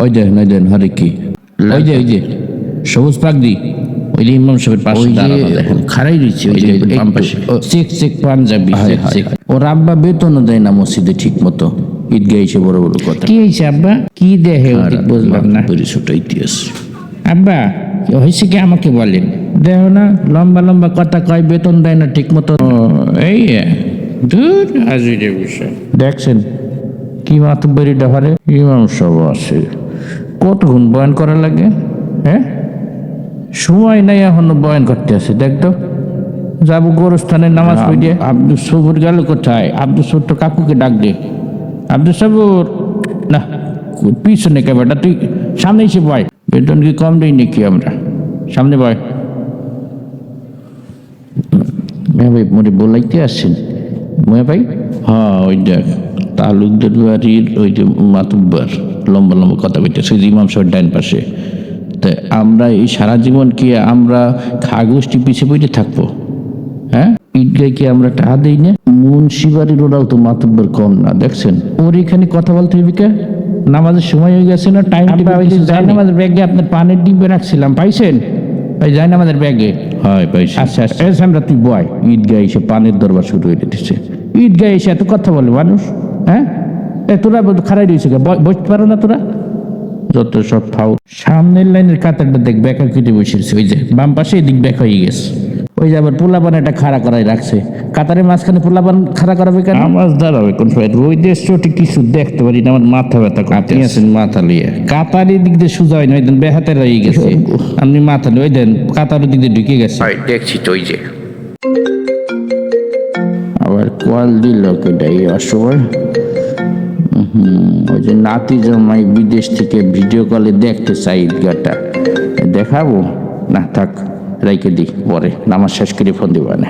ওই দেন হরে কি ওই যে সবুজ পাগড়ি ওই যে ইমাম সাহেবের পাশে দাঁড়ানো দেখেন খাড়াই রয়েছে ওই যে বাম পাশে চেক পাঞ্জাবি চেক ওর আব্বা বেতনও দেয় না মসজিদে ঠিক মতো ঈদগাহ এসে বড় বড় কথা কি হয়েছে আব্বা কি দেখে ওদিক বুঝলাম না ছোট ইতিহাস আব্বা হয়েছে কি আমাকে বলেন দেখো না লম্বা লম্বা কথা কয় বেতন দেয় না ঠিক মতো এই দূর আজকে বিষয় দেখছেন কি মাতব্বরি ডাফারে ইমাম সব আছে কতক্ষণ বয়ান করা লাগে হ্যাঁ সময় নাই এখনো বয়ান করতে আছে দেখ তো যাবো গোরস্থানের নামাজ পড়ে আব্দুল সবুর গেল কোথায় আব্দুল সবুর তো কাকুকে ডাক দে আব্দুল সবুর না পিছনে কে বেটা তুই সামনে এসে বয় বেতন কি কম দেই নাকি আমরা সামনে বয় ভাই মনে বলাইতে আসছেন ময়া ভাই হ্যাঁ ওই দেখ তালুকদার বাড়ির ওই যে মাতুব্বার লম্বা লম্বা কথা কইতেছে ইমাম সাহেব ডাইন পাশে তা আমরা এই সারা জীবন কি আমরা খাগোষ্ঠী পিছিয়ে পড়ে থাকবো হ্যাঁ ঈদগায় কি আমরা টাকা দিই না মুন্সিবাড়ির ওরাও তো মাতুব্বার কম না দেখছেন ওর এখানে কথা বলতে হবে কে নামাজের সময় হয়ে গেছে না টাইম জায়নামাজের ব্যাগে আপনার পানির ডিব্বে রাখছিলাম পাইছেন ওই জায়নামাজের ব্যাগে হয় পাইছি আচ্ছা আচ্ছা আমরা তুই বয় ঈদগাহ এসে পানের দরবার শুরু হয়ে দিচ্ছে ঈদগাহ এসে এত কথা বলে মানুষ হ্যাঁ তোরা খারাই রয়েছে বসতে পারো না তোরা যত সব ফাউল সামনের লাইনের কাতারটা দেখ ব্যাকা কেটে বসেছে ওই যে বাম পাশে এদিক ব্যাক হয়ে গেছে ওই যে আবার পোলাপান একটা খাড়া করাই রাখছে কাতারের মাঝখানে পোলাপান খাড়া করাবে কেন নামাজ দাঁড়াবে কোন সময় রোদের চোটে কিছু দেখতে পারি না আমার মাথা ব্যথা আপনি আছেন মাথা লিয়ে কাতারের দিক দিয়ে সোজা হয় না ওই দেন বেহাতে রয়ে গেছে আপনি মাথা লিয়ে ওই দেন কাতারের দিক দিয়ে ঢুকে গেছে দেখছি তো ওই যে আবার কল দিল কেটাই অসময় ওই যে নাতি জামাই বিদেশ থেকে ভিডিও কলে দেখতে চাই ঈদগাহটা দেখাবো না থাক রাইকে দিই পরে নামাজ শেষ করে ফোন দিব না